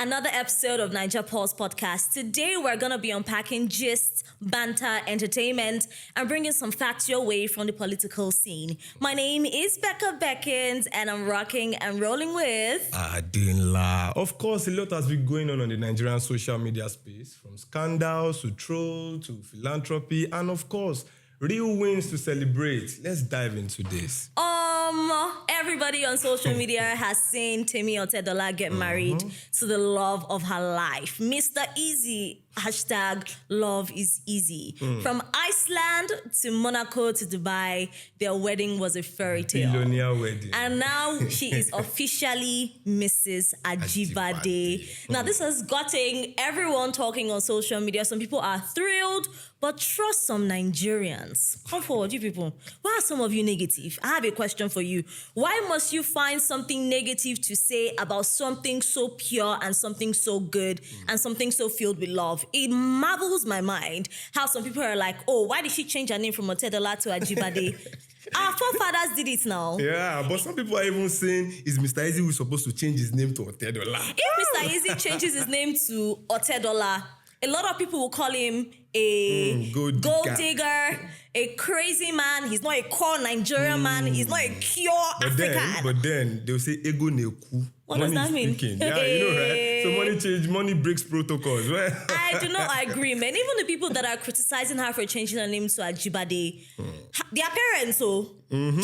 Another episode of Naija Pulse podcast. Today we're going to be unpacking gist, banter, entertainment, and bringing some facts your way from the political scene. My name is Becca Beckins, and I'm rocking and rolling with... Adinla. Of course, a lot has been going on the Nigerian social media space, from scandals to troll to philanthropy, and of course, real wins to celebrate. Let's dive into this. Everybody on social media has seen Temi get married to the love of her life. Mr. Eazi, hashtag love is easy. From Iceland to Monaco to Dubai, their wedding was a fairy tale. Billionaire wedding. And now she is officially Mrs. Ajibade. Now this has gotten everyone talking on social media. Some people are thrilled, but trust some Nigerians. Come forward, you people. Why are some of you negative? I have a question for you. Why must you find something negative to say about something so pure and something so good and something so filled with love? It marvels my mind how some people are like, oh, why did she change her name from Otedola to Ajibade? Our forefathers did it now. Yeah, but some people are even saying, is Mr. Eazi who's supposed to change his name to Otedola? If Mr. Eazi changes his name to Otedola, a lot of people will call him a gold digger, a crazy man. He's not a core Nigerian man. He's not a pure African. But then they'll say ego neku. What does that mean? Yeah, you know, right? So money breaks protocols. Right? I do not agree, man. Even the people that are criticizing her for changing her name to Ajibade, their parents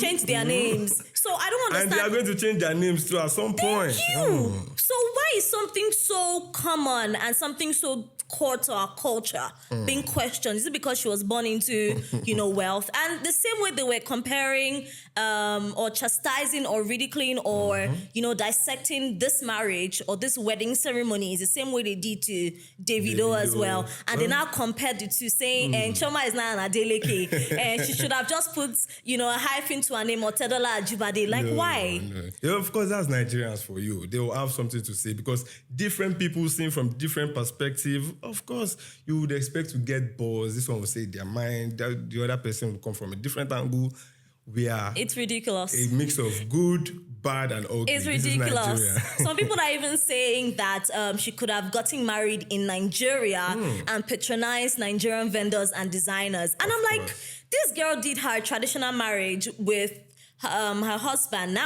changed their names. So I don't understand. And they are going to change their names too at some point. Thank you. So why is something so common and something so core to our culture being questioned? Is it because she was born into, wealth? And the same way they were comparing or chastising or ridiculing or, dissecting this marriage or this wedding ceremony is the same way they did to Davido as well. And they now compared the two, saying, and Choma is now an Adeleke, and she should have just put, a hyphen to her name, Otedola Ajibade. Like, why? No. Yeah, of course, that's Nigerians for you. They will have something to say because different people seeing from different perspectives. Of course, you would expect to get buzz. This one will say their mind. The other person will come from a different angle. It's ridiculous. A mix of good, bad, and ugly. It's ridiculous. Some people are even saying that she could have gotten married in Nigeria and patronized Nigerian vendors and designers. And I'm like, this girl did her traditional marriage with her husband,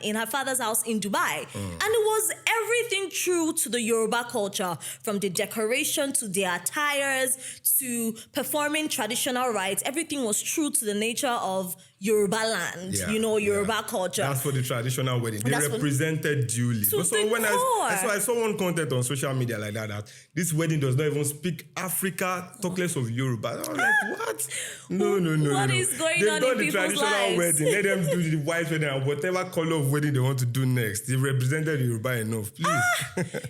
in her father's house in Dubai. And it was everything true to the Yoruba culture, from the decoration to the attires to performing traditional rites. Everything was true to the nature of Yoruba land, Yoruba culture. That's for the traditional wedding. They represented duly. So when I saw one content on social media like that this wedding does not even speak Africa, talk less of Yoruba. I was like, what? No. What is going on in people's lives? They've done the traditional wedding. Let them do the white wedding and whatever color of wedding they want to do next. They represented Yoruba enough, please.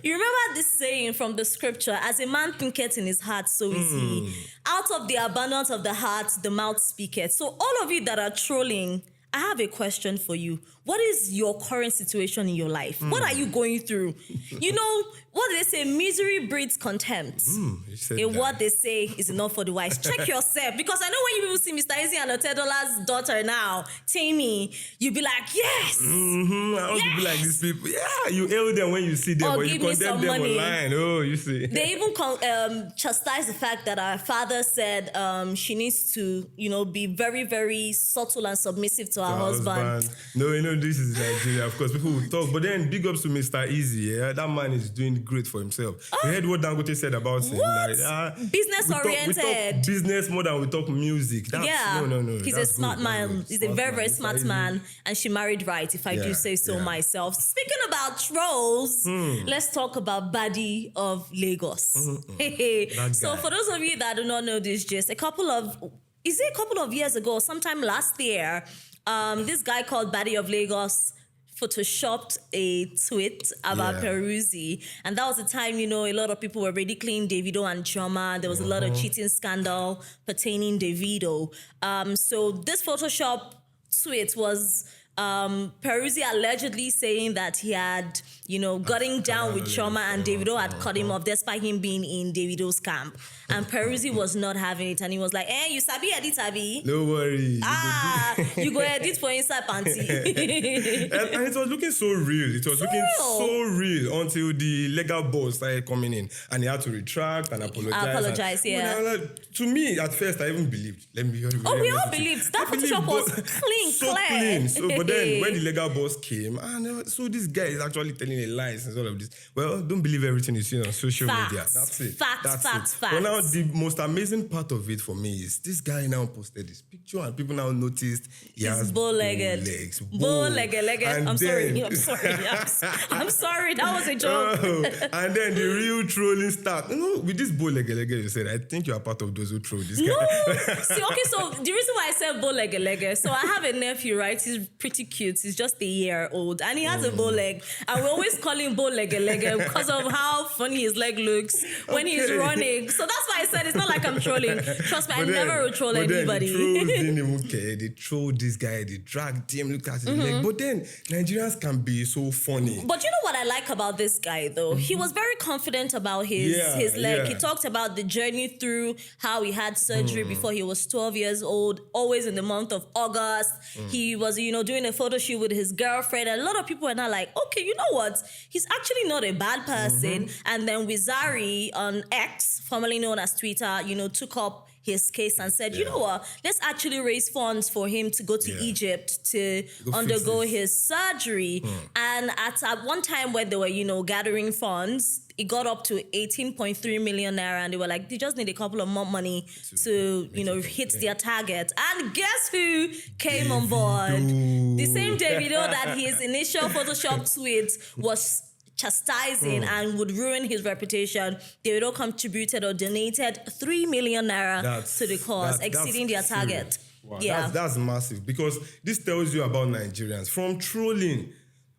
You remember this saying from the scripture, as a man thinketh in his heart, so is he. Out of the abundance of the heart, the mouth speaketh. So all of you that are trolling, I have a question for you. What is your current situation in your life? What are you going through? What they say, misery breeds contempt. What they say is enough for the wise. Check yourself. Because I know when you people see Mr. Eazi and Otedola's daughter now, Temi, you be like, yes! I want to be like these people. Yeah, you hail them when you see them, but you condemn them online. Oh, you see. They even chastise the fact that our father said she needs to, be very, very subtle and submissive to her husband. No, this is Nigeria. Of course, people will talk. But then, big ups to Mr. Eazi. Yeah? That man is doing great for himself. You heard what Dangote said about him. Like, business oriented. We talk business more than we talk music. No. He's a smart man. He's a very, very smart man. And she married right, if I do say so myself. Speaking about trolls, let's talk about Baddy of Lagos. So for those of you that do not know this, just a couple of years ago, sometime last year, this guy called Baddy of Lagos photoshopped a tweet about Peruzzi. And that was the time, a lot of people were ridiculing Davido and Choma. There was a lot of cheating scandal pertaining Davido. So this Photoshop tweet was Peruzzi allegedly saying that he had gutting down with Choma, and Davido had cut him off despite him being in Davido's camp. And Peruzzi was not having it, and he was like, you sabi edit, abi? No worry. You go edit for inside panty. and it was looking so real. It was looking so real until the legal boss started coming in, and he had to retract and apologize. To me, at first, I even believed. Let me be honest. We all believed. That Photoshop was clean. So, but then when the legal boss came, so this guy is actually telling a lies and all of this. Well, don't believe everything you see on social media. That's it. Facts. But now the most amazing part of it for me is this guy now posted this picture, and people now noticed he has bow-legged legs. I'm sorry. That was a joke. And then the real trolling start. With this bow-legged, you said, I think you are part of those who troll this guy. No. See, okay, so the reason why I said bow-legged, so I have a nephew, right? He's pretty cute. He's just a year old, and he has a bow leg. And we always call him bow-legged because of how funny his leg looks when he's running. So that's why I said it's not like I'm trolling. Trust me, I never will troll anybody. The trolls didn't even care. They trolled this guy. They dragged him. Look at his leg. But then Nigerians can be so funny. But you know what I like about this guy, though? He was very confident about his leg. Yeah. He talked about the journey through how he had surgery before he was 12 years old, always in the month of August. He was, doing a photo shoot with his girlfriend. And a lot of people are now like, okay, you know what? He's actually not a bad person. And then Wizari on X, formerly known as Twitter, took up his case and said, you know what, let's actually raise funds for him to go to Egypt to undergo his surgery. And at one time when they were, gathering funds, it got up to 18.3 million naira, and they were like, they just need a couple of more money to hit their target. And guess who came on board? The same Davido that his initial Photoshop tweet was chastising and would ruin his reputation. Davido contributed or donated 3 million naira to the cause, exceeding their target. Wow, that's massive, because this tells you about Nigerians. From trolling,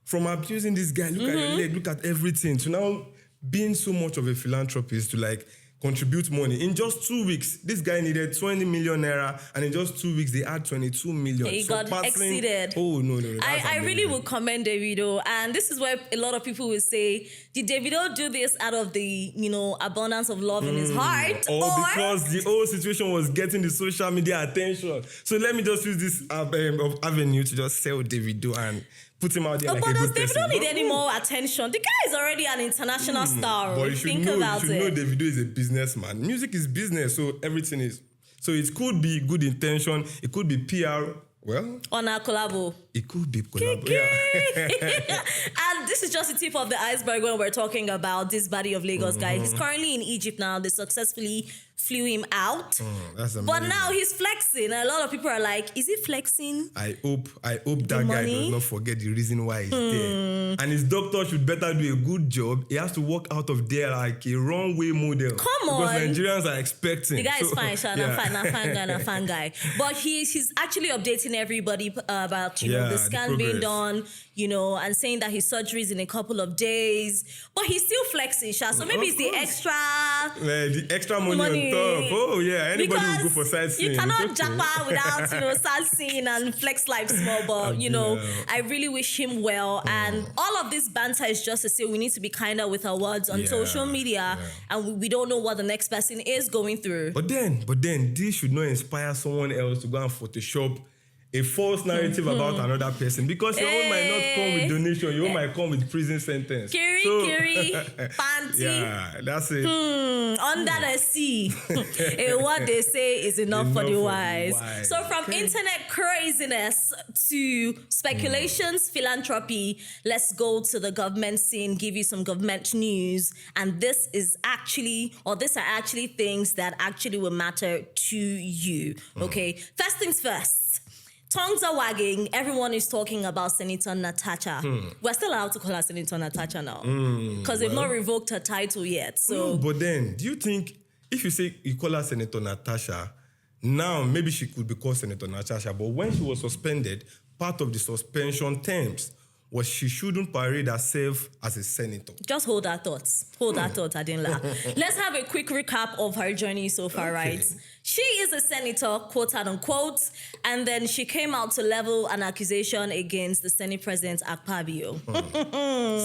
from abusing this guy, look at your leg, look at everything, to now being so much of a philanthropist to contribute money. In just 2 weeks, this guy needed 20 million naira, and in just 2 weeks, they had 22 million. He got exceeded. Oh, no. I really would commend Davido. And this is where a lot of people will say, did Davido do this out of the, abundance of love in his heart? Or because the whole situation was getting the social media attention. So let me just use this avenue to just sell Davido and put him out there like a good person. But Davido don't need any more attention. The guy is already an international star. But you should know Davido is a businessman. Music is business, so everything is. So it could be good intention. It could be PR. Well, on a collabo. It could be collabo. Yeah. And this is just the tip of the iceberg when we're talking about this Baddy of Lagos guy. He's currently in Egypt now. They successfully flew him out. That's amazing. But now he's flexing. A lot of people are like, is he flexing? I hope that guy does not forget the reason why he's there. And his doctor should better do a good job. He has to walk out of there like a runway model. Come on. Because Nigerians are expecting. The guy is fine, Sean. I'm fine guy. But he's actually updating everybody about, the scan being done, and saying that his surgery is in a couple of days. But he's still flexing, Sha. So maybe it's the extra money on top. Oh, yeah. Anybody will go for sightseeing. You cannot japa without, sightseeing and flex life small. But, I really wish him well. And all of this banter is just to say we need to be kinder with our words on social media. And we don't know what the next person is going through. But then, this should not inspire someone else to go and Photoshop a false narrative about another person, because your own might not come with donation, your own might come with prison sentence. Kiri, panty. Yeah, that's it. Under the sea. What they say is enough for the wise. So from internet craziness to speculations, philanthropy, let's go to the government scene, give you some government news. And these are actually things that actually will matter to you. Okay, first things first. Tongues are wagging. Everyone is talking about Senator Natasha. We're still allowed to call her Senator Natasha now because they've not revoked her title yet. So, but then, do you think if you call her Senator Natasha, now maybe she could be called Senator Natasha? But when she was suspended, part of the suspension terms was she shouldn't parade herself as a senator. Just hold that thought. Hold that thought, Adinla. Let's have a quick recap of her journey so far, right? She is a senator, quote unquote, and then she came out to level an accusation against the Senate President Akpabio.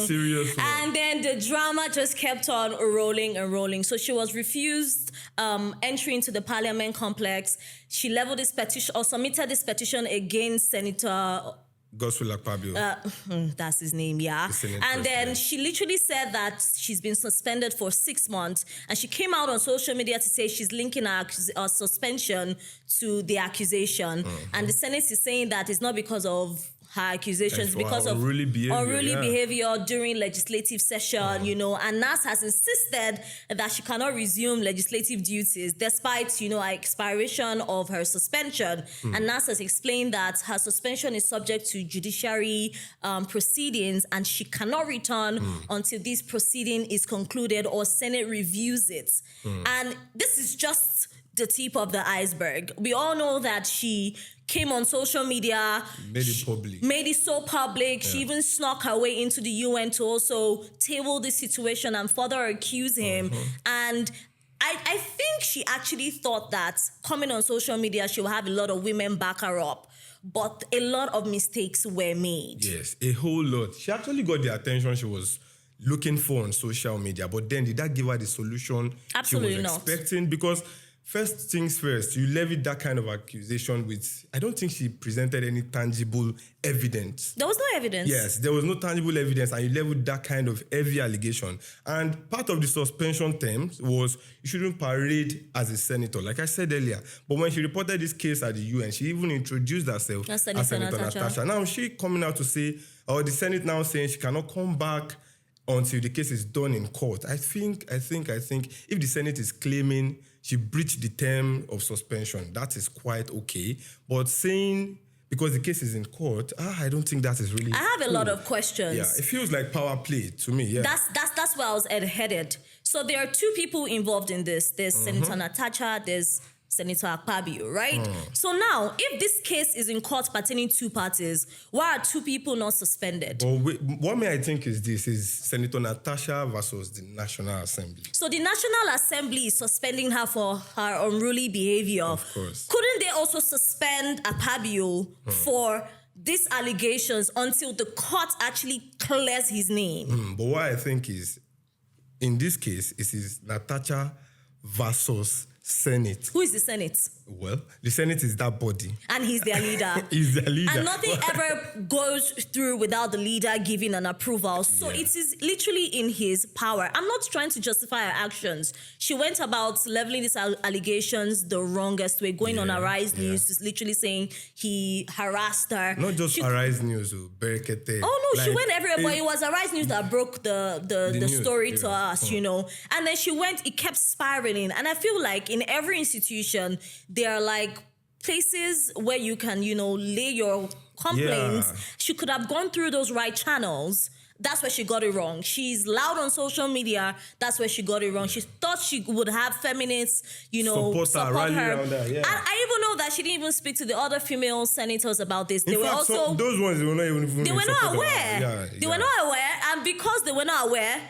Seriously. And then the drama just kept on rolling and rolling. So she was refused entry into the Parliament complex. She leveled this petition or submitted this petition against Senator Godswill Akpabio. That's his name, yeah. And then she literally said that she's been suspended for 6 months, and she came out on social media to say she's linking her suspension to the accusation. And the Senate is saying that it's not because of her accusations, because of unruly behavior during legislative session, you know, and NAS has insisted that she cannot resume legislative duties despite, you know, her expiration of her suspension. And NAS has explained that her suspension is subject to judiciary proceedings, and she cannot return until this proceeding is concluded or Senate reviews it. And this is just the tip of the iceberg. We all know that she came on social media, made it public. Made it so public. She even snuck her way into the UN to also table the situation and further accuse him. And I think she actually thought that coming on social media, she will have a lot of women back her up. But a lot of mistakes were made. Yes, a whole lot. She actually got the attention she was looking for on social media. But then did that give her the solution Absolutely she was expecting? Because first things first, you levied that kind of accusation with, I don't think she presented any tangible evidence. There was no evidence. Yes, there was no tangible evidence, and you leveled that kind of heavy allegation. And part of the suspension terms was you shouldn't parade as a senator, like I said earlier. But when she reported this case at the UN, she even introduced herself as Senator Natasha. Now she coming out to say, or the Senate now saying she cannot come back until the case is done in court. I think if the Senate is claiming she breached the term of suspension, that is quite okay. But saying because the case is in court, I don't think that is really. I have a lot of questions. Yeah, it feels like power play to me. Yeah, that's where I was headed. So there are two people involved in this. There's Senator Natasha. There's Senator Akpabio, right? So now, if this case is in court pertaining two parties, why are two people not suspended? Well, what may I think is this is Senator Natasha versus the National Assembly. So the National Assembly is suspending her for her unruly behavior. Of course. Couldn't they also suspend Akpabio for these allegations until the court actually clears his name? But what I think is, in this case, it is Natasha versus Senate. Who is the Senate? Well, the Senate is that body. And he's their leader. He's their leader. And nothing ever goes through without the leader giving an approval. So it is literally in his power. I'm not trying to justify her actions. She went about leveling these allegations the wrongest way, going on Arise News, just literally saying he harassed her. Not just Arise News, Berekete. Oh no, she went everywhere, but it was Arise News that broke the story to us, you know. And then she went, it kept spiraling. And I feel like in every institution, there are like places where you can, you know, lay your complaints. She could have gone through those right channels. That's where she got it wrong. She's loud on social media. That's where she got it wrong. She thought she would have feminists, you know, support her. I even know that she didn't even speak to the other female senators about this. They were also those ones they were not even. They were not aware. They were not aware, and because they were not aware,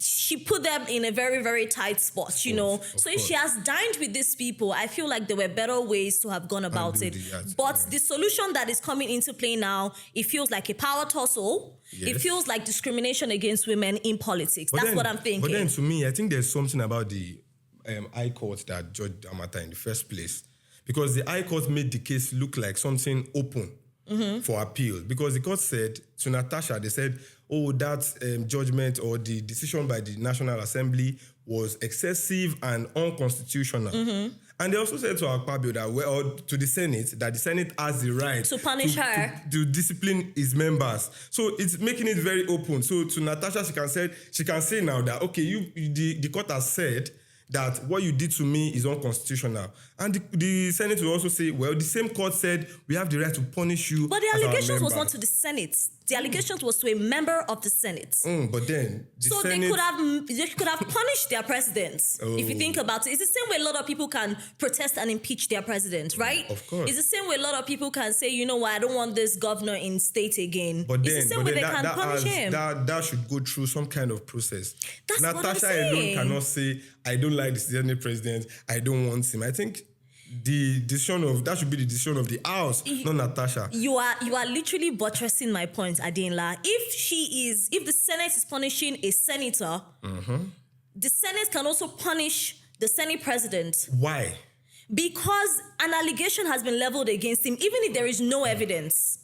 she put them in a very, very tight spot, you know. So if she has dined with these people, I feel like there were better ways to have gone about it. But the solution that is coming into play now, it feels like a power tussle. It feels like discrimination against women in politics. That's what I'm thinking. But then to me, I think there's something about the High Court that judged Amata in the first place. Because the High Court made the case look like something open for appeal. Because the court said to Natasha, they said, oh, that judgment or the decision by the National Assembly was excessive and unconstitutional. And they also said to Akpabio that, or to the Senate, that the Senate has the right to punish her, to discipline its members. So it's making it very open. So to Natasha, she can say now that, okay, the court has said that what you did to me is unconstitutional. And the Senate will also say, well, the same court said we have the right to punish you. But the allegations was not to the Senate. The allegations was to a member of the Senate. But then the So Senate... they could have punished their president. If you think about it, it's the same way a lot of people can protest and impeach their president, right? Of course. It's the same way a lot of people can say, you know what, I don't want this governor in state again. But it's the same way they can punish him. That should go through some kind of process. That's what I'm Natasha saying. alone cannot say, I don't like the Senate president, I don't want him. I think that should be the decision of the House, not Natasha. You are literally buttressing my point, Adinla. If the Senate is punishing a senator, the Senate can also punish the Senate president. Why? Because an allegation has been leveled against him, even if there is no evidence.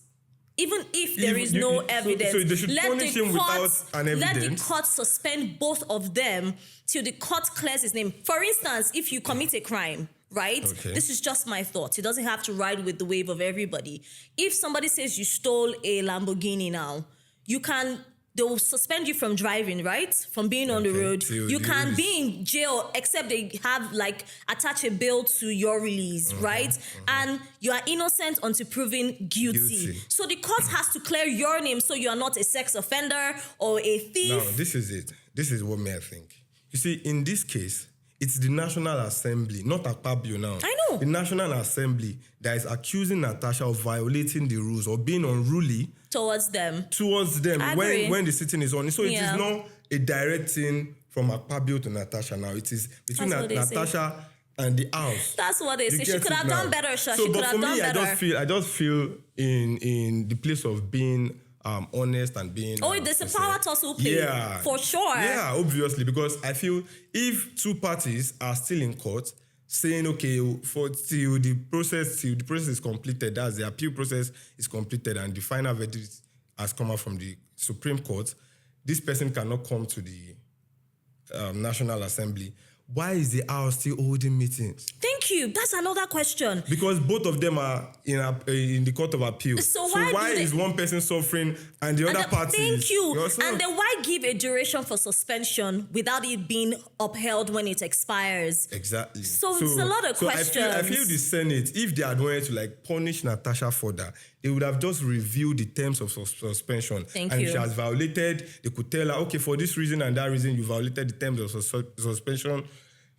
Even if there is no evidence, so they should punish him without an evidence. Let the court suspend both of them till the court clears his name. For instance, if you commit a crime, right? Okay. This is just my thought. It doesn't have to ride with the wave of everybody. If somebody says you stole a Lamborghini now, they will suspend you from driving, right? From being on the road. You can be in jail except they have attach a bill to your release, right? And you are innocent until proven guilty. So the court has to clear your name so you are not a sex offender or a thief. No, this is it. This is what I think. You see, in this case, it's the National Assembly, not Akpabio now. I know. The National Assembly that is accusing Natasha of violating the rules or being unruly towards them when the sitting is on. So it is not a direct thing from Akpabio to Natasha now. It is between Natasha and the House. That's what they say. She could have done better, Sha. She could have done better. I just feel in the place of being honest and being... there's a power tussle play. Yeah. For sure. Yeah, obviously, because I feel if two parties are still in court saying, okay, till the process is completed, that's the appeal process is completed and the final verdict has come out from the Supreme Court, this person cannot come to the National Assembly. Why is the House still holding meetings? Thank you. That's another question. Because both of them are in the Court of Appeal. So why is one person suffering and the other party? Thank you. And then why give a duration for suspension without it being upheld when it expires? Exactly. So it's a lot of questions. I feel the Senate, if they had wanted to punish Natasha further, they would have just reviewed the terms of suspension. Thank and you. if she has violated, they could tell her, okay, for this reason and that reason, you violated the terms of suspension.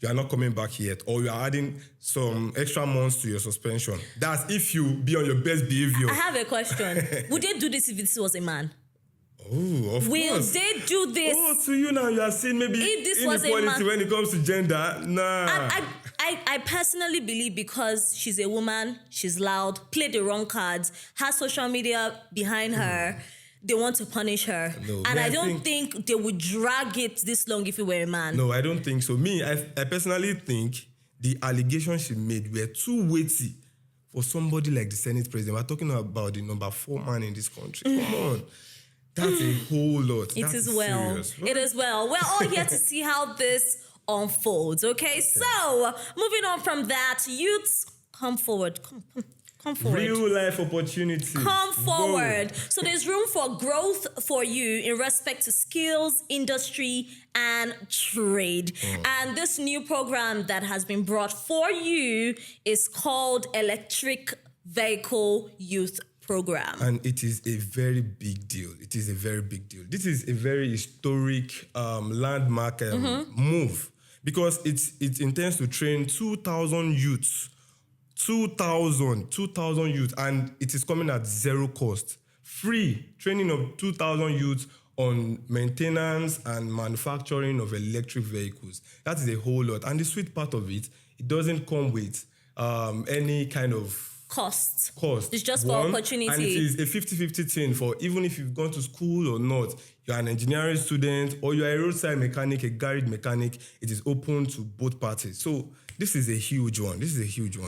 You are not coming back yet, or you are adding some extra months to your suspension. That's if you be on your best behavior. I have a question. Would they do this if this was a man? Oh, of course. Will they do this? Oh, to you now, you are seeing maybe inequality when it comes to gender. Nah. I personally believe because she's a woman, she's loud, played the wrong cards, has social media behind her, they want to punish her. No, and I don't think they would drag it this long if it were a man. No, I don't think so. I personally think the allegations she made were too weighty for somebody like the Senate president. We're talking about the number 4 man in this country. Come on. That's a whole lot. It is well. It is well. We're all here to see how this unfolds, okay? So, moving on from that, youths, come forward. Come forward. Real life opportunity. Come forward. Whoa. So there's room for growth for you in respect to skills, industry, and trade. And this new program that has been brought for you is called Electric Vehicle Youth Program. And it is a very big deal. It is a very big deal. This is a very historic landmark move because it intends to train 2,000 youths. 2,000 youths, and it is coming at zero cost. Free training of 2,000 youths on maintenance and manufacturing of electric vehicles. That is a whole lot. And the sweet part of it, it doesn't come with any kind of cost. It's just for opportunity. And it is a 50-50 thing for even if you've gone to school or not, you're an engineering student or you're a roadside mechanic, a garage mechanic, it is open to both parties. So this is a huge one.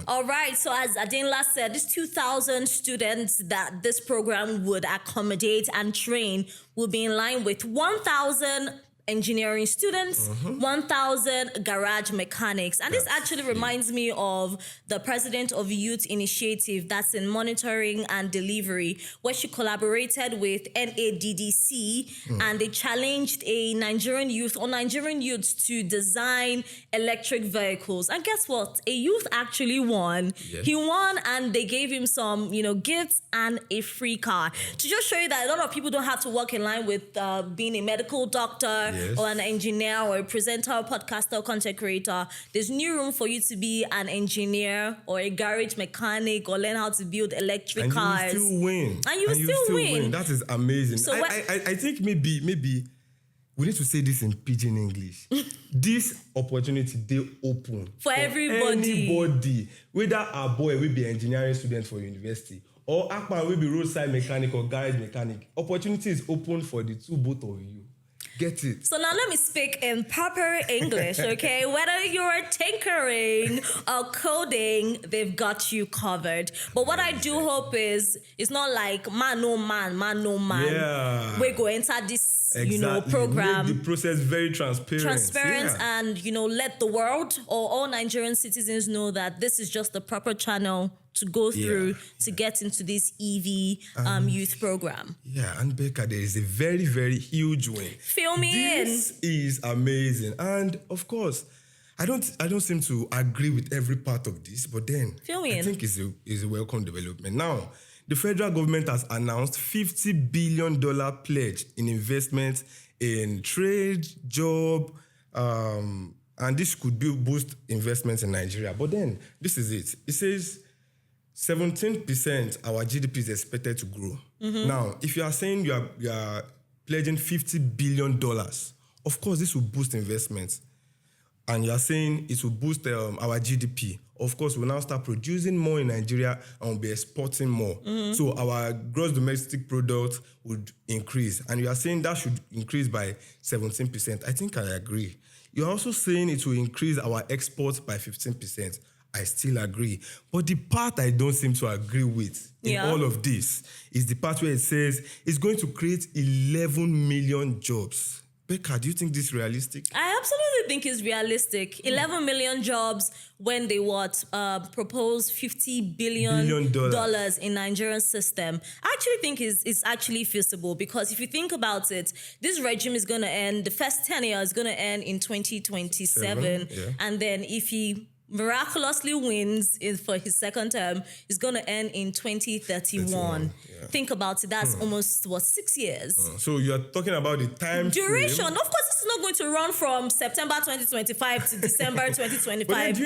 All right. So as Adinla said, these 2,000 students that this program would accommodate and train will be in line with 1,000 engineering students, 1,000 garage mechanics. And this actually reminds me of the president of Youth Initiative that's in monitoring and delivery, where she collaborated with NADDC and they challenged a Nigerian youth or Nigerian youths to design electric vehicles. And guess what? A youth actually won. Yes. He won and they gave him some, gifts and a free car. To just show you that a lot of people don't have to walk in line with being a medical doctor or an engineer or a presenter or podcaster or content creator. There's new room for you to be an engineer or a garage mechanic or learn how to build electric cars. And you still win. And you still win. That is amazing. So I think maybe we need to say this in pidgin English. This opportunity, they open for everybody. Anybody, whether our boy will be engineering student for university or Akpan will be roadside mechanic or garage mechanic. Opportunity is open for the both of you. Get it. So now let me speak in proper English, okay? Whether you're tinkering or coding, they've got you covered. But what I do hope is, it's not like man no man. Yeah. We go enter this, program. Make the process very transparent. And, let the world or all Nigerian citizens know that this is just the proper channel to go through to get into this EV youth program. Yeah, and Becca, there is a very, very huge win. Fill me in. This is amazing. And of course, I don't seem to agree with every part of this, but then I think it's a welcome development. Now, the federal government has announced $50 billion pledge in investment in trade, job, and this could boost investments in Nigeria. But then, this is it. It says 17% our GDP is expected to grow. Now, if you are saying you are pledging $50 billion, of course, this will boost investments. And you are saying it will boost our GDP. Of course, we'll now start producing more in Nigeria and we'll be exporting more. So our gross domestic product would increase. And you are saying that should increase by 17%. I think I agree. You're also saying it will increase our exports by 15%. I still agree. But the part I don't seem to agree with in all of this is the part where it says it's going to create 11 million jobs. Becca, do you think this is realistic? I absolutely think it's realistic. 11 million jobs when they propose $50 billion in Nigerian system. I actually think it's actually feasible because if you think about it, this regime is going to end, the first tenure is going to end in 2027. And then if he miraculously wins for his second term, is going to end in 2031. Think about it. That's almost, 6 years? So you're talking about the time duration. frame. Of course, this is not going to run from September 2025 to December 2025. But do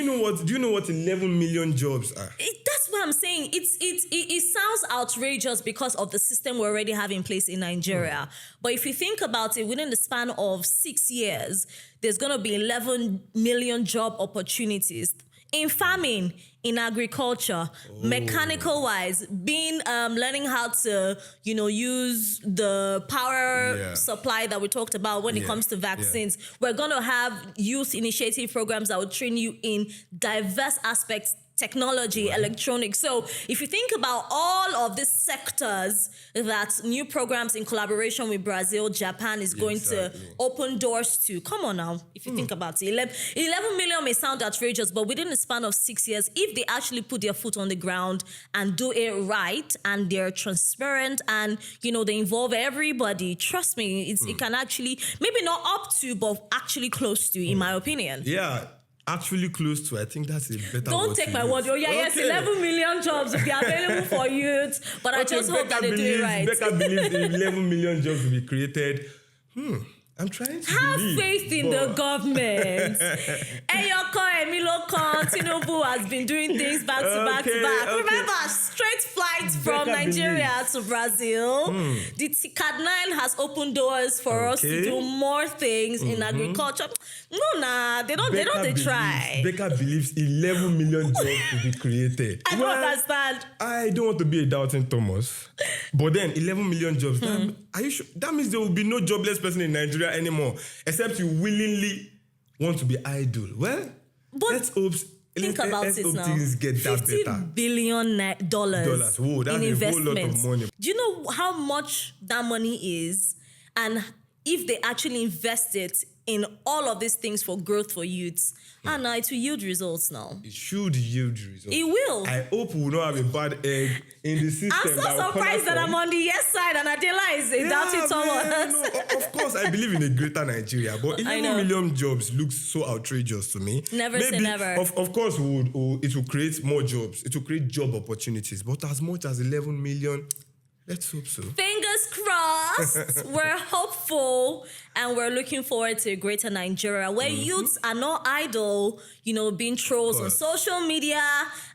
you know what 11 million jobs are? That's what I'm saying. It sounds outrageous because of the system we already have in place in Nigeria. But if you think about it, within the span of 6 years, there's going to be 11 million job opportunities in farming, in agriculture, mechanical-wise, learning how to, use the power supply that we talked about when it comes to vaccines. We're going to have youth initiative programs that will train you in diverse aspects, technology, electronics. So if you think about all of these sectors that new programs in collaboration with Brazil, Japan is going to open doors to. Come on now, if you think about it. 11 million may sound outrageous, but within the span of 6 years, if they actually put their foot on the ground and do it right and they're transparent and, they involve everybody, trust me, it can actually, maybe not up to, but actually close to, in my opinion. Yeah. Actually close to, I think that's a better Don't word take my word. Oh, yes, 11 million jobs will be available for youth. But I just hope that they do it right. Becca believes 11 million jobs will be created. I'm trying to have faith in the government. Eyoko Emiloko Tinubu has been doing things back to back to back. Remember, straight flights from Nigeria to Brazil. The Cad9 has opened doors for us to do more things in agriculture. No, they don't try. Becca believes 11 million jobs will be created. I don't understand. I don't want to be a doubting Thomas. But then 11 million jobs. Are you sure? That means there will be no jobless person in Nigeria anymore, except you willingly want to be idle. Well, let's hope things get that better. $50 billion dollars Whoa, that's in a investment. whole lot of money. Do you know how much that money is? And if they actually invest it in all of these things for growth for youths, and now it will yield results now. It should yield results. It will. I hope we will not have a bad egg in the system. I'm so surprised that I'm on the yes side and Adela is a doubting Thomas. No, of course, I believe in a greater Nigeria, but 11 million jobs looks so outrageous to me. Never say never. Of course, it will create more jobs. It will create job opportunities, but as much as 11 million, let's hope so. Fingers crossed. We're hopeful and we're looking forward to a greater Nigeria where youths are not idle, being trolls on social media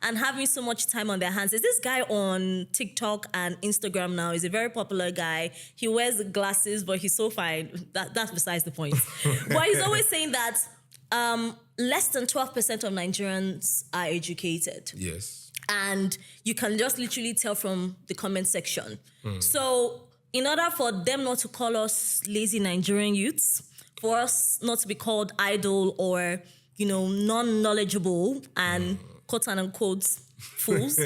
and having so much time on their hands. There's this guy on TikTok and Instagram now. He's a very popular guy. He wears glasses, but he's so fine. That's besides the point. But he's always saying that less than 12% of Nigerians are educated. Yes. And you can just literally tell from the comment section. So in order for them not to call us lazy Nigerian youths, for us not to be called idle or, non-knowledgeable and quote unquote fools,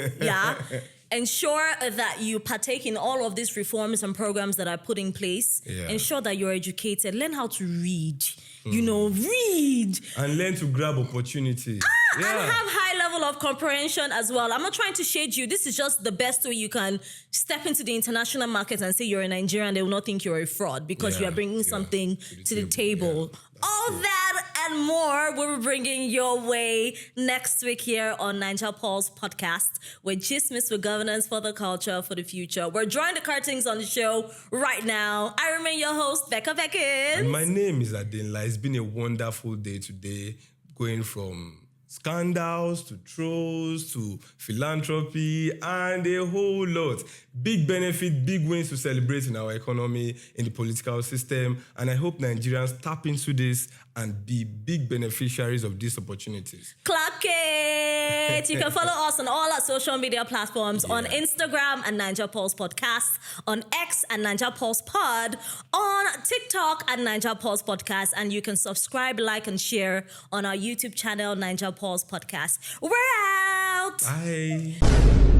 ensure that you partake in all of these reforms and programs that are put in place. Ensure that you're educated. Learn how to read. Read. And learn to grab opportunities. And have high level of comprehension as well. I'm not trying to shade you. This is just the best way you can step into the international market and say you're a Nigerian. They will not think you're a fraud because you are bringing something to the table. All that and more we'll be bringing your way next week here on Naija Paul's podcast with Chismis for Governance, for the Culture, for the Future. We're drawing the curtains on the show right now. I remain your host, Becca Beckins. And my name is Adinla. It's been a wonderful day today, going from scandals to trolls to philanthropy and a whole lot. Big benefit, big wins to celebrate in our economy, in the political system. And I hope Nigerians tap into this and be big beneficiaries of these opportunities. Clock it! You can follow us on all our social media platforms, on Instagram and Naija Pulse Podcast, on X and Naija Pulse Pod, on TikTok and Naija Pulse Podcast, and you can subscribe, like, and share on our YouTube channel, Naija Pulse Podcast. We're out! Bye!